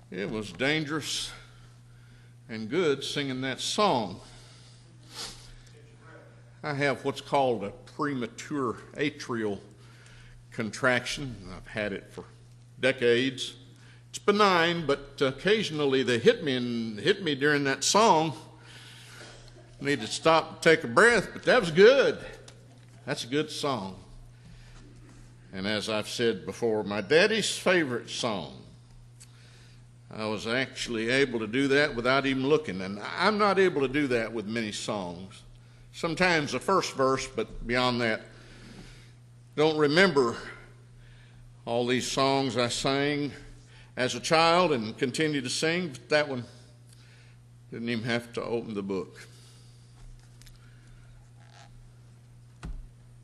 It was dangerous and good singing that song. I have what's called a premature atrial contraction. I've had it for decades. It's benign, but occasionally they hit me during that song. I need to stop and take a breath, but that was good. That's a good song. And as I've said before, my daddy's favorite song. I was actually able to do that without even looking, and I'm not able to do that with many songs. Sometimes the first verse, but beyond that, don't remember all these songs I sang as a child and continue to sing, but that one didn't even have to open the book.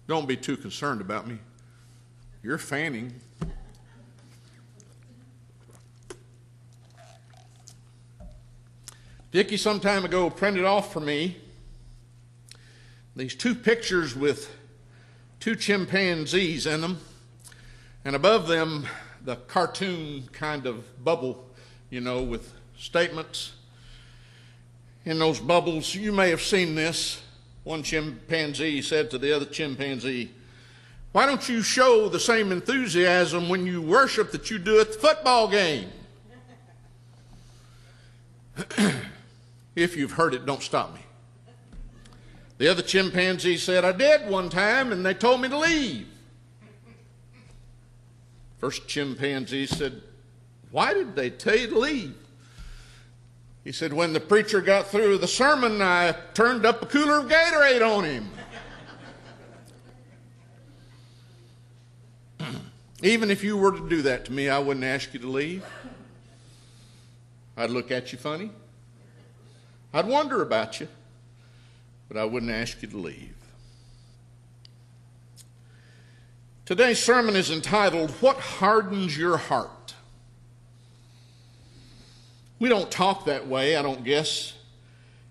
Don't be too concerned about me. You're fanning. Dickie some time ago printed off for me these two pictures with two chimpanzees in them, and above them the cartoon kind of bubble, with statements. In those bubbles, you may have seen this. One chimpanzee said to the other chimpanzee, "Why don't you show the same enthusiasm when you worship that you do at the football game?" If you've heard it, don't stop me. The other chimpanzee said, "I did one time, and they told me to leave." First chimpanzee said, "Why did they tell you to leave?" He said, "When the preacher got through the sermon, I turned up a cooler of Gatorade on him." Even if you were to do that to me, I wouldn't ask you to leave. I'd look at you funny. I'd wonder about you, but I wouldn't ask you to leave. Today's sermon is entitled, "What Hardens Your Heart?" We don't talk that way, I don't guess,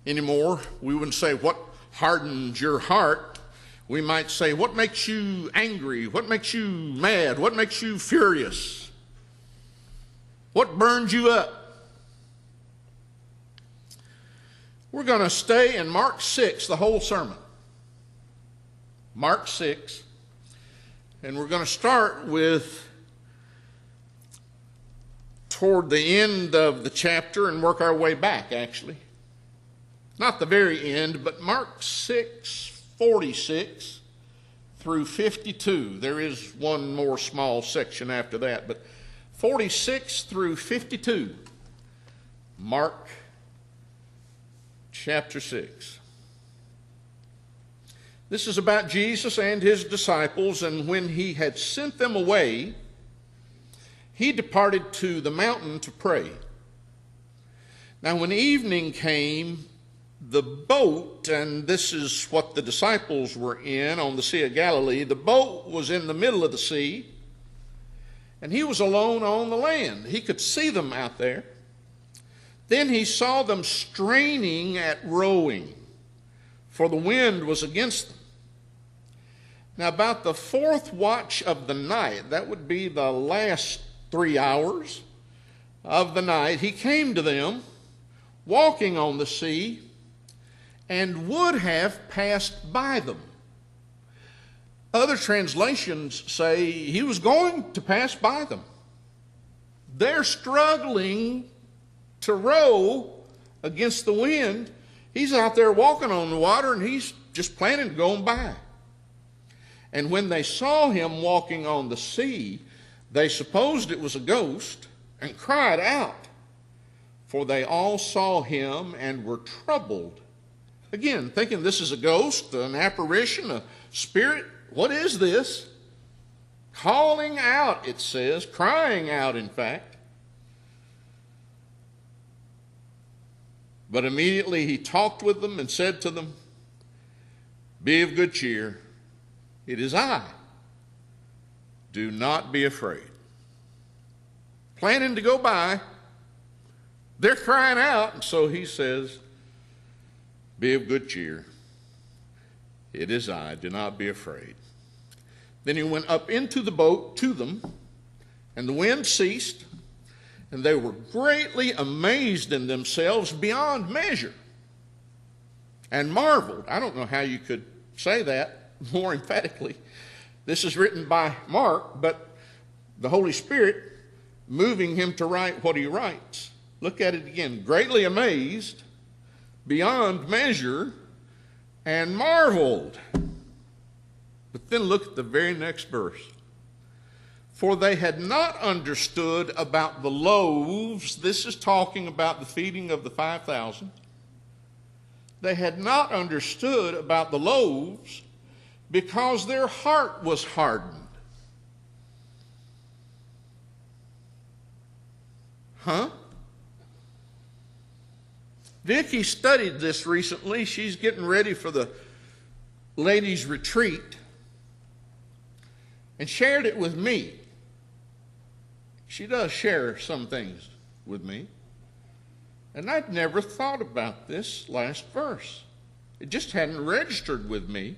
anymore. We wouldn't say, "What hardens your heart?" We might say, "What makes you angry? What makes you mad? What makes you furious? What burns you up?" We're going to stay in Mark 6, the whole sermon. Mark 6. And we're going to start with toward the end of the chapter and work our way back, actually. Not the very end, but Mark 6:46 through 52. There is one more small section after that, but 46 through 52. Mark chapter 6. This is about Jesus and his disciples, and when he had sent them away, he departed to the mountain to pray. Now when evening came, the boat, and this is what the disciples were in on the Sea of Galilee, the boat was in the middle of the sea, and he was alone on the land. He could see them out there. Then he saw them straining at rowing, for the wind was against them. Now about the fourth watch of the night, that would be the last 3 hours of the night, he came to them, walking on the sea, and would have passed by them. Other translations say he was going to pass by them. They're struggling to row against the wind. He's out there walking on the water, and he's just planning to go by. And when they saw him walking on the sea, they supposed it was a ghost and cried out, for they all saw him and were troubled. Again, thinking this is a ghost, an apparition, a spirit. What is this? Calling out, it says, crying out, in fact. But immediately he talked with them and said to them, "Be of good cheer. It is I. Do not be afraid." Planning to go by. They're crying out, and so he says, "Be of good cheer. It is I. Do not be afraid." Then he went up into the boat to them, and the wind ceased, And they were greatly amazed in themselves beyond measure and marveled. I don't know how you could say that more emphatically. This is written by Mark, but the Holy Spirit moving him to write what he writes. Look at it again. Greatly amazed beyond measure and marveled. But then look at the very next verse. For they had not understood about the loaves. This is talking about the feeding of the 5,000. They had not understood about the loaves because their heart was hardened. Huh? Vicki studied this recently. She's getting ready for the ladies' retreat and shared it with me. She does share some things with me. And I'd never thought about this last verse. It just hadn't registered with me.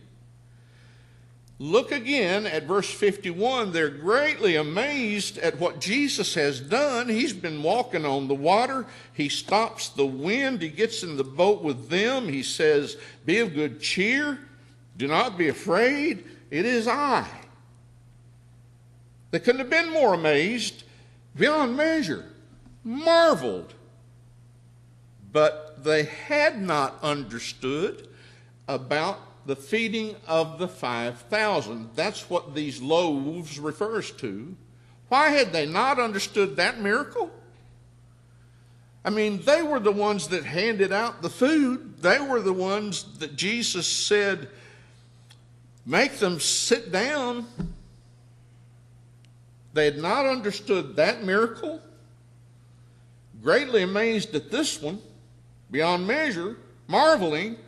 Look again at verse 51. They're greatly amazed at what Jesus has done. He's been walking on the water. He stops the wind. He gets in the boat with them. He says, "Be of good cheer. Do not be afraid. It is I." They couldn't have been more amazed, beyond measure, marveled. But they had not understood about the feeding of the 5,000. That's what these loaves refers to. Why had they not understood that miracle? I mean, they were the ones that handed out the food. They were the ones that Jesus said, "Make them sit down." They had not understood that miracle. Greatly amazed at this one, beyond measure, marveling.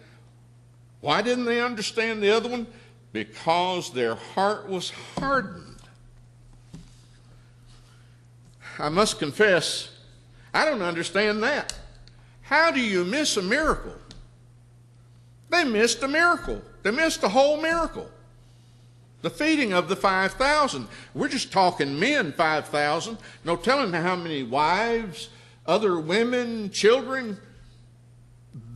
Why didn't they understand the other one? Because their heart was hardened. I must confess, I don't understand that. How do you miss a miracle? They missed a miracle. They missed a whole miracle. The feeding of the 5,000. We're just talking men, 5,000. No telling how many wives, other women, children.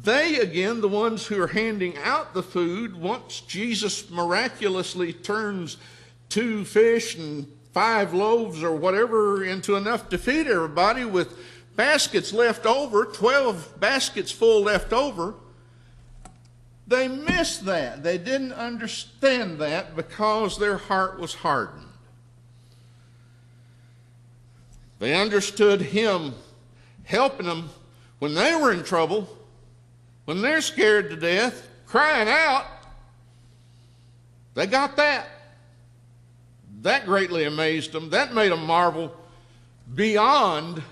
They, again, the ones who are handing out the food, once Jesus miraculously turns 2 fish and 5 loaves or whatever into enough to feed everybody with baskets left over, 12 baskets full left over. They missed that. They didn't understand that because their heart was hardened. They understood him helping them when they were in trouble, when they're scared to death, crying out. They got that. That greatly amazed them. That made them marvel beyond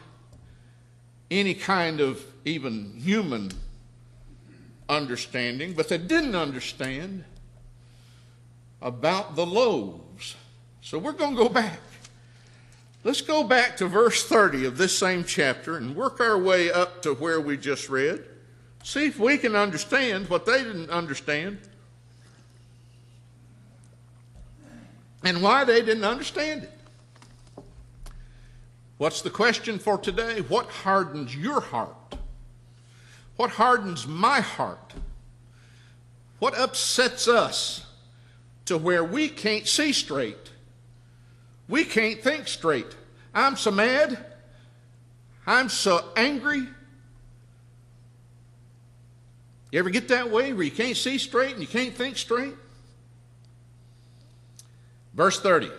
any kind of even human understanding. But they didn't understand about the loaves. So we're going to go back. Let's go back to verse 30 of this same chapter and work our way up to where we just read. See if we can understand what they didn't understand and why they didn't understand it. What's the question for today? What hardens your heart? What hardens my heart? What upsets us to where we can't see straight? We can't think straight. I'm so mad. I'm so angry. You ever get that way where you can't see straight and you can't think straight? Verse 30.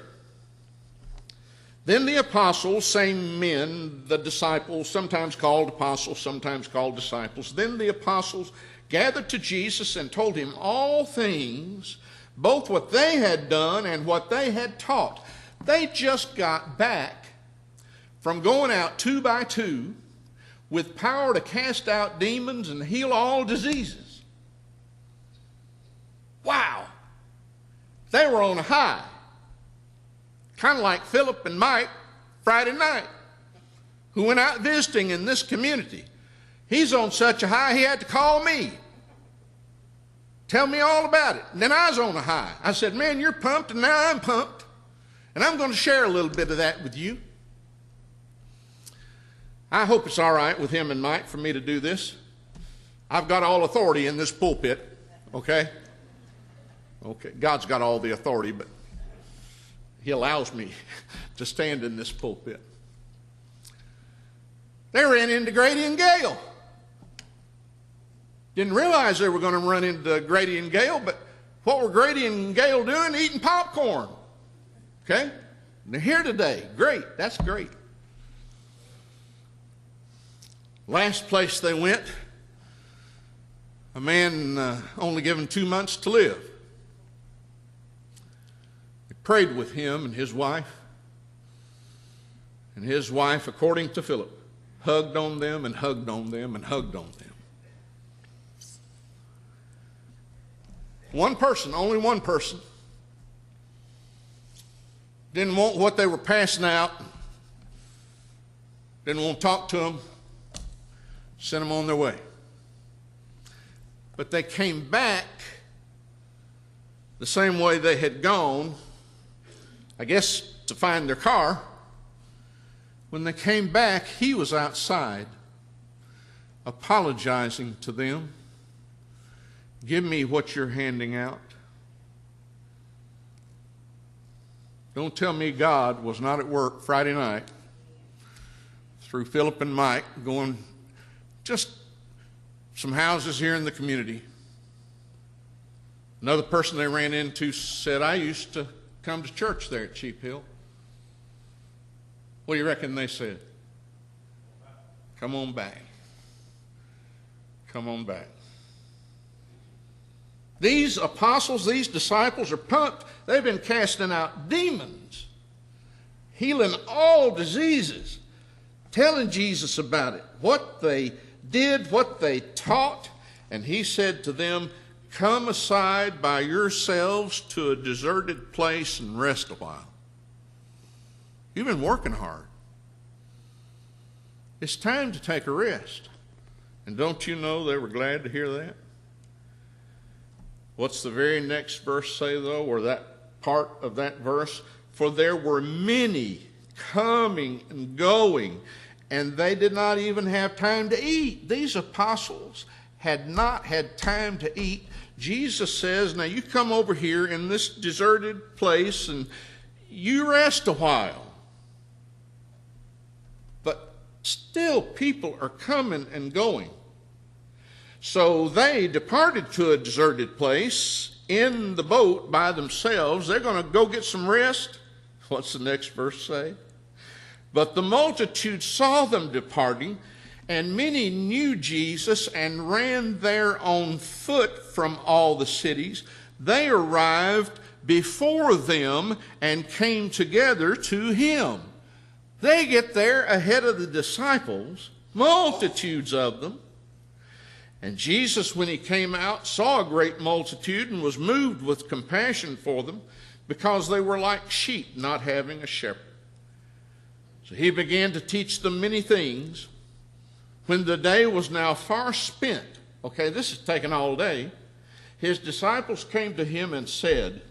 Then the apostles, same men, the disciples, sometimes called apostles, sometimes called disciples, then the apostles gathered to Jesus and told him all things, both what they had done and what they had taught. They just got back from going out 2 by 2 with power to cast out demons and heal all diseases. Wow. They were on a high. Kind of like Philip and Mike Friday night, who went out visiting in this community. He's on such a high, he had to call me. Tell me all about it. And then I was on a high. I said, man, you're pumped, and now I'm pumped. And I'm going to share a little bit of that with you. I hope it's all right with him and Mike for me to do this. I've got all authority in this pulpit, okay? Okay, God's got all the authority, but he allows me to stand in this pulpit. They ran into Grady and Gale. Didn't realize they were going to run into Grady and Gale, but what were Grady and Gale doing? Eating popcorn. Okay? And they're here today. Great. That's great. Last place they went, a man only given 2 months to live. They prayed with him and his wife. And his wife, according to Philip, hugged on them and hugged on them and hugged on them. One person, only one person, didn't want what they were passing out, didn't want to talk to them, sent them on their way. But they came back the same way they had gone, I guess to find their car. When they came back, he was outside apologizing to them. Give me what you're handing out. Don't tell me God was not at work Friday night through Philip and Mike going just some houses here in the community. Another person they ran into said, I used to come to church there at Cheap Hill. What do you reckon they said? Come on back. Come on back. These apostles, these disciples are pumped. They've been casting out demons, healing all diseases, telling Jesus about it, what they did, what they taught. And he said to them, come aside by yourselves to a deserted place and rest a while. You've been working hard. It's time to take a rest. And don't you know they were glad to hear that? What's the very next verse say, though, or that part of that verse? For there were many coming and going, and they did not even have time to eat. These apostles had not had time to eat. Jesus says, now you come over here in this deserted place and you rest a while. But still people are coming and going. So they departed to a deserted place in the boat by themselves. They're going to go get some rest. What's the next verse say? But the multitude saw them departing, and many knew Jesus and ran there on foot from all the cities. They arrived before them and came together to him. They get there ahead of the disciples, multitudes of them. And Jesus, when he came out, saw a great multitude and was moved with compassion for them because they were like sheep not having a shepherd. So he began to teach them many things. When the day was now far spent, okay, this is taking all day, his disciples came to him and said,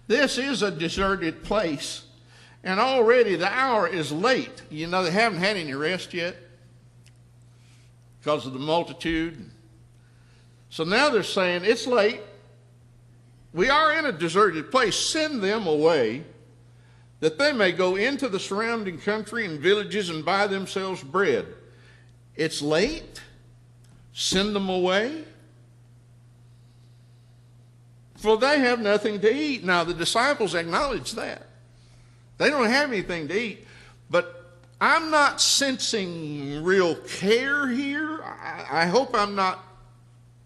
this is a deserted place, and already the hour is late. You know, they haven't had any rest yet because of the multitude. So now they're saying, it's late. We are in a deserted place. Send them away that they may go into the surrounding country and villages and buy themselves bread. It's late. Send them away. For they have nothing to eat. Now the disciples acknowledge that. They don't have anything to eat. But I'm not sensing real care here. I hope I'm not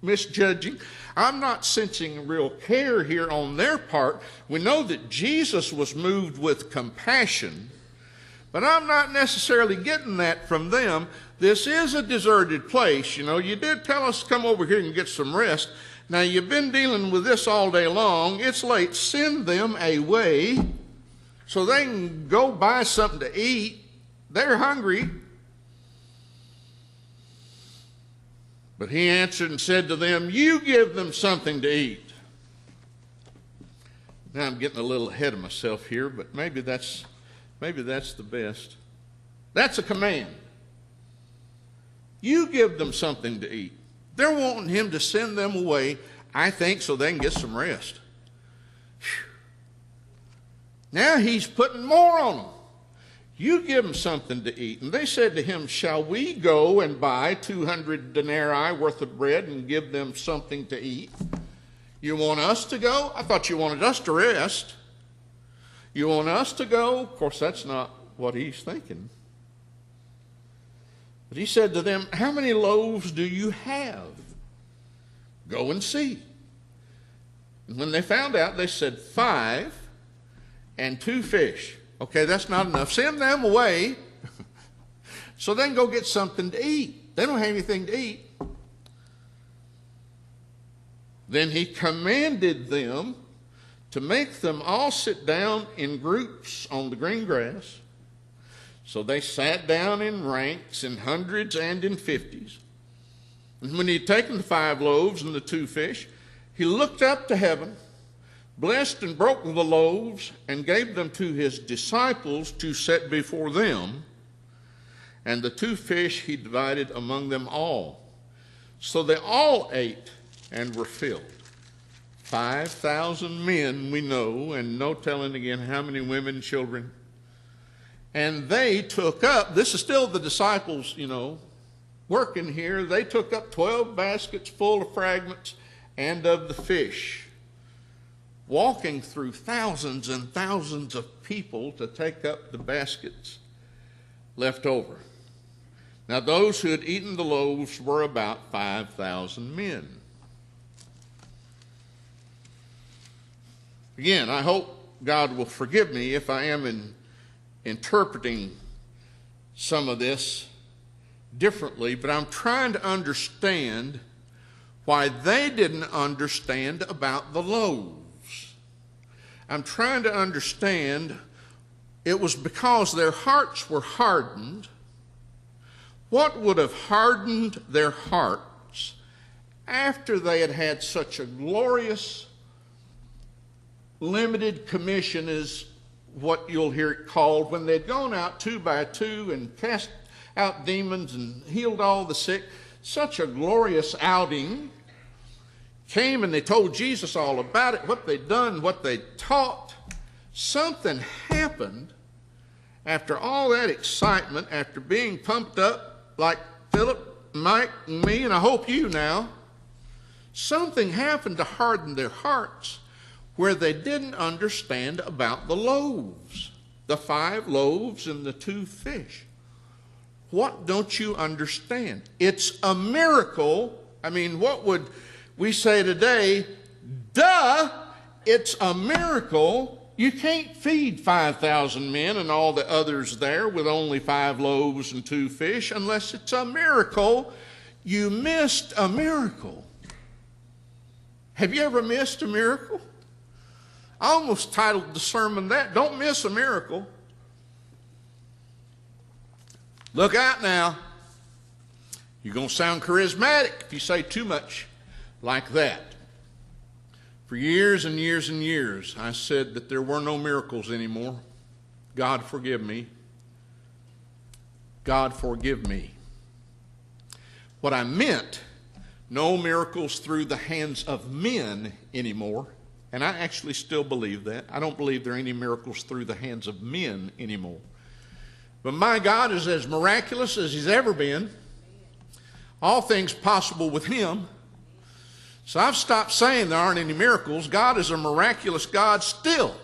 misjudging. I'm not sensing real care here on their part. We know that Jesus was moved with compassion, but I'm not necessarily getting that from them. This is a deserted place. You know, you did tell us to come over here and get some rest. Now, you've been dealing with this all day long. It's late. Send them away so they can go buy something to eat. They're hungry. But he answered and said to them, you give them something to eat. Now I'm getting a little ahead of myself here, but maybe that's the best. That's a command. You give them something to eat. They're wanting him to send them away, I think, so they can get some rest. Whew. Now he's putting more on them. You give them something to eat. And they said to him, shall we go and buy 200 denarii worth of bread and give them something to eat? You want us to go? I thought you wanted us to rest. You want us to go? Of course, that's not what he's thinking. But he said to them, how many loaves do you have? Go and see. And when they found out, they said 5 and 2 fish. Okay, that's not enough. Send them away so they can go get something to eat. They don't have anything to eat. Then he commanded them to make them all sit down in groups on the green grass. So they sat down in ranks, in hundreds and in 50s. And when he had taken the 5 loaves and the 2 fish, he looked up to heaven, blessed and broke the loaves, and gave them to his disciples to set before them. And the 2 fish he divided among them all. So they all ate and were filled. 5,000 men we know, and no telling again how many women and children. And they took up, this is still the disciples, working here. They took up 12 baskets full of fragments and of the fish, walking through thousands and thousands of people to take up the baskets left over. Now those who had eaten the loaves were about 5,000 men. Again, I hope God will forgive me if I am interpreting some of this differently, but I'm trying to understand why they didn't understand about the loaves. I'm trying to understand it was because their hearts were hardened. What would have hardened their hearts after they had had such a glorious limited commission, is what you'll hear it called, when they'd gone out 2 by 2 and cast out demons and healed all the sick? Such a glorious outing. Came and they told Jesus all about it, what they'd done, what they taught. Something happened after all that excitement, after being pumped up like Philip, Mike, and me, and I hope you now. Something happened to harden their hearts where they didn't understand about the loaves, the 5 loaves and the 2 fish. What don't you understand? It's a miracle. I mean, what would we say today? Duh, it's a miracle. You can't feed 5,000 men and all the others there with only 5 loaves and 2 fish unless it's a miracle. You missed a miracle. Have you ever missed a miracle? I almost titled the sermon that, Don't Miss a Miracle. Look out now. You're going to sound charismatic if you say too much like that. For years and years and years, I said that there were no miracles anymore. God forgive me. God forgive me. What I meant, no miracles through the hands of men anymore. And I actually still believe that. I don't believe there are any miracles through the hands of men anymore. But my God is as miraculous as he's ever been. All things possible with him. So I've stopped saying there aren't any miracles. God is a miraculous God still.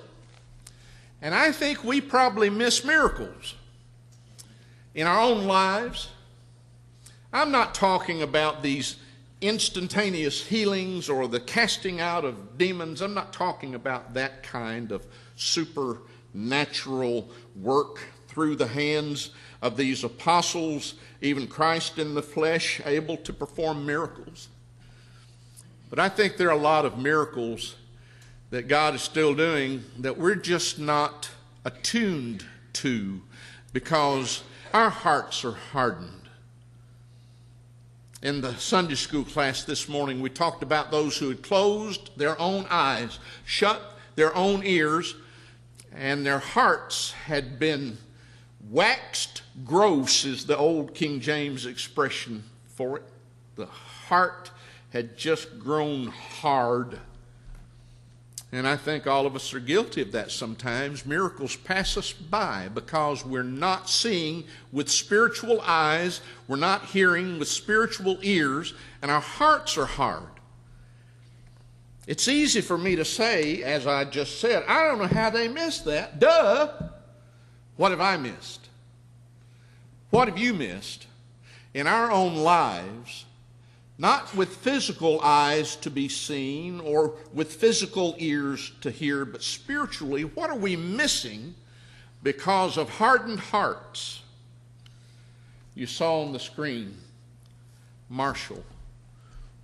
And I think we probably miss miracles in our own lives. I'm not talking about these instantaneous healings or the casting out of demons. I'm not talking about that kind of supernatural work through the hands of these apostles, even Christ in the flesh, able to perform miracles. But I think there are a lot of miracles that God is still doing that we're just not attuned to because our hearts are hardened. In the Sunday school class this morning, we talked about those who had closed their own eyes, shut their own ears, and their hearts had been waxed gross is the old King James expression for it. The heart had just grown hard. And I think all of us are guilty of that sometimes. Miracles pass us by because we're not seeing with spiritual eyes, we're not hearing with spiritual ears, and our hearts are hard. It's easy for me to say, as I just said, I don't know how they missed that. Duh! What have I missed? What have you missed in our own lives? Not with physical eyes to be seen or with physical ears to hear, but spiritually, what are we missing because of hardened hearts? You saw on the screen Marshall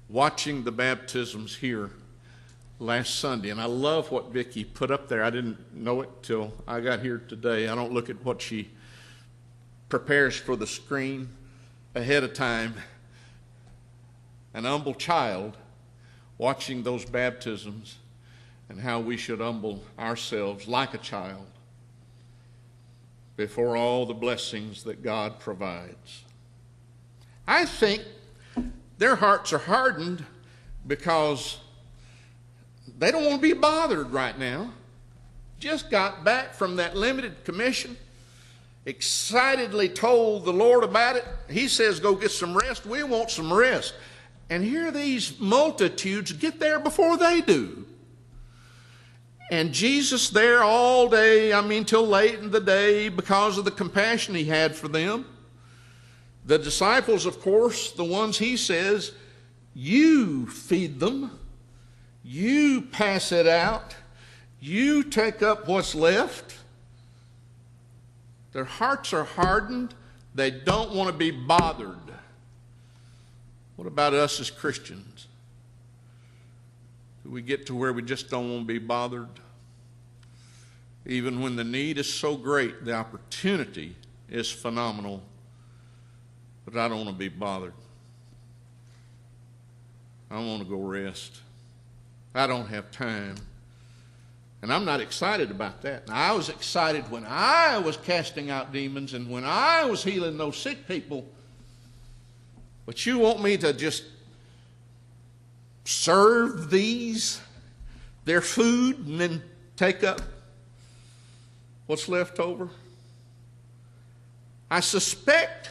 watching the baptisms here last Sunday, and I love what Vicki put up there. I didn't know it till I got here today. I don't look at what she prepares for the screen ahead of time. An humble child watching those baptisms and how we should humble ourselves like a child before all the blessings that God provides. I think their hearts are hardened because they don't want to be bothered right now. Just got back from that limited commission, excitedly told the Lord about it. He says, go get some rest. We want some rest. And here these multitudes get there before they do. And Jesus there all day, till late in the day, because of the compassion he had for them. The disciples, of course, the ones he says, you feed them. You pass it out. You take up what's left. Their hearts are hardened. They don't want to be bothered. What about us as Christians? Do we get to where we just don't want to be bothered? Even when the need is so great, the opportunity is phenomenal, but I don't want to be bothered. I want to go rest. I don't have time. And I'm not excited about that. Now, I was excited when I was casting out demons and when I was healing those sick people. But you want me to just serve these, their food, and then take up what's left over? I suspect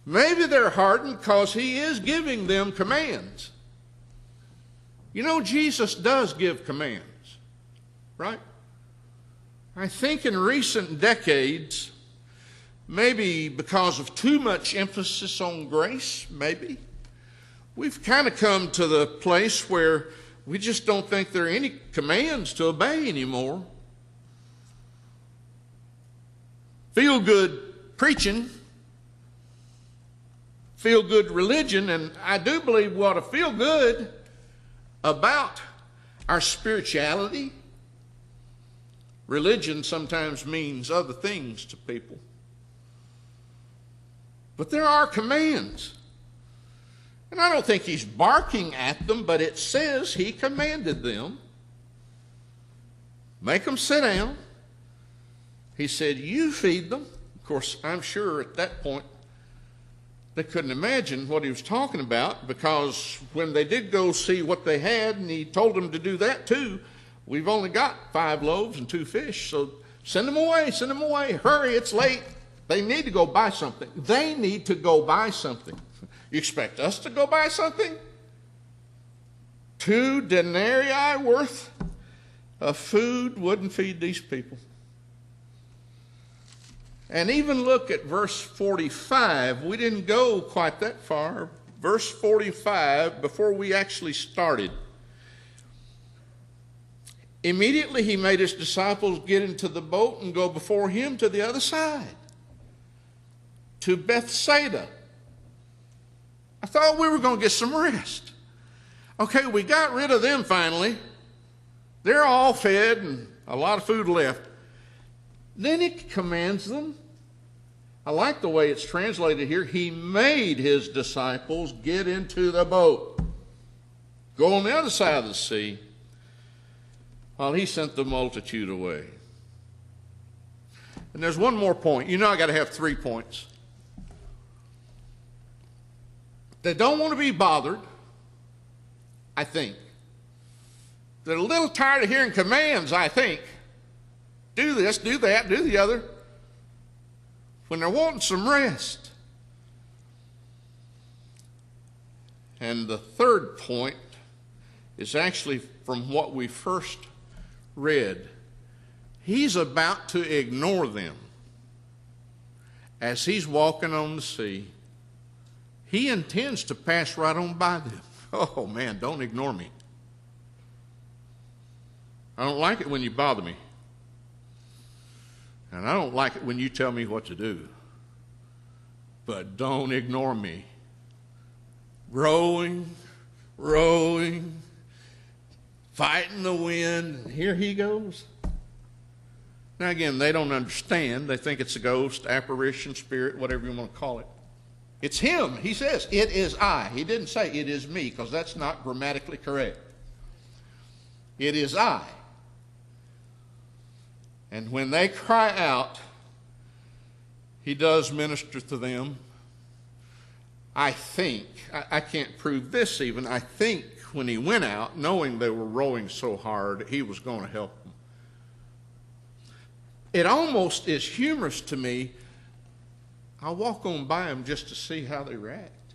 maybe they're hardened because he is giving them commands. You know, Jesus does give commands, right? I think in recent decades, maybe because of too much emphasis on grace, maybe, we've kind of come to the place where we just don't think there are any commands to obey anymore. Feel-good preaching, feel-good religion, and I do believe we ought to feel good about our spirituality. Religion sometimes means other things to people. But there are commands. And I don't think he's barking at them, but it says he commanded them. Make them sit down. He said, you feed them. Of course, I'm sure at that point they couldn't imagine what he was talking about, because when they did go see what they had, and he told them to do that too, we've only got 5 loaves and 2 fish, so send them away, hurry, it's late. They need to go buy something. They need to go buy something. You expect us to go buy something? 2 denarii worth of food wouldn't feed these people. And even look at verse 45. We didn't go quite that far. Verse 45, before we actually started. Immediately he made his disciples get into the boat and go before him to the other side, to Bethsaida. I thought we were going to get some rest. Okay, we got rid of them finally. They're all fed and a lot of food left. Then he commands them. I like the way it's translated here. He made his disciples get into the boat, go on the other side of the sea, while he sent the multitude away. And there's one more point. You know I got to have 3 points. They don't want to be bothered, I think. They're a little tired of hearing commands, I think. Do this, do that, do the other. When they're wanting some rest. And the third point is actually from what we first read. He's about to ignore them. As he's walking on the sea, he intends to pass right on by them. Oh man, don't ignore me. I don't like it when you bother me. And I don't like it when you tell me what to do. But don't ignore me. Rowing, fighting the wind, and here he goes. Now again, they don't understand. They think it's a ghost, apparition, spirit, whatever you want to call it. It's him. He says, it is I. He didn't say it is me, because that's not grammatically correct. It is I. And when they cry out, he does minister to them. I think, I can't prove this even, I think when he went out, knowing they were rowing so hard, he was going to help them. It almost is humorous to me. I'll walk on by them just to see how they react.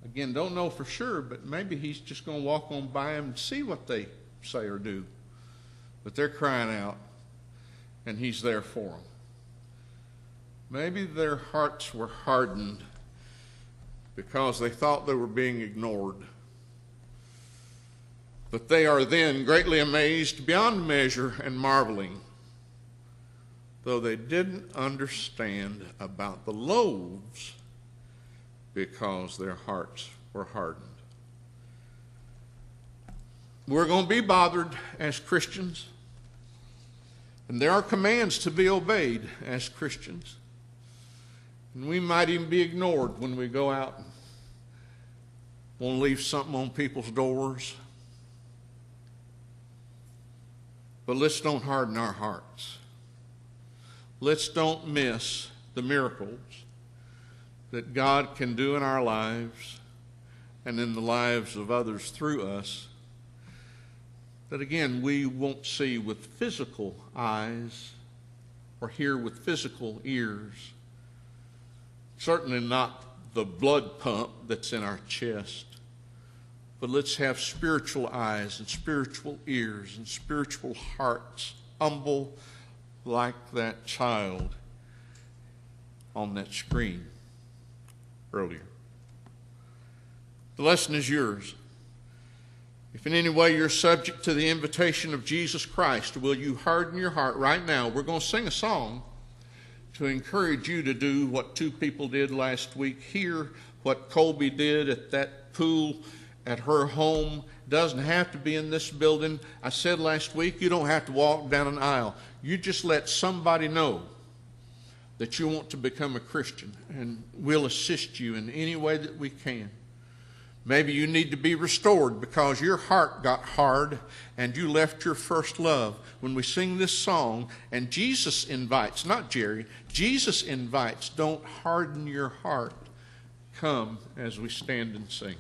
Again, don't know for sure, but maybe he's just going to walk on by them and see what they say or do. But they're crying out, and he's there for them. Maybe their hearts were hardened because they thought they were being ignored. But they are then greatly amazed beyond measure and marveling, though they didn't understand about the loaves because their hearts were hardened. We're going to be bothered as Christians, and there are commands to be obeyed as Christians. And we might even be ignored when we go out and want to leave something on people's doors. But let's don't harden our hearts. Let's don't miss the miracles that God can do in our lives and in the lives of others through us, that again we won't see with physical eyes or hear with physical ears. Certainly not the blood pump that's in our chest. But let's have spiritual eyes and spiritual ears and spiritual hearts, humble like that child on that screen earlier. The lesson is yours. If in any way you're subject to the invitation of Jesus Christ, will you harden your heart right now? We're going to sing a song to encourage you to do what 2 people did last week. Hear what Colby did at that pool at her home. Doesn't have to be in this building. I said last week, you don't have to walk down an aisle. You just let somebody know that you want to become a Christian, and we'll assist you in any way that we can. Maybe you need to be restored because your heart got hard and you left your first love. When we sing this song, and Jesus invites, not Jerry, Jesus invites, don't harden your heart. Come as we stand and sing.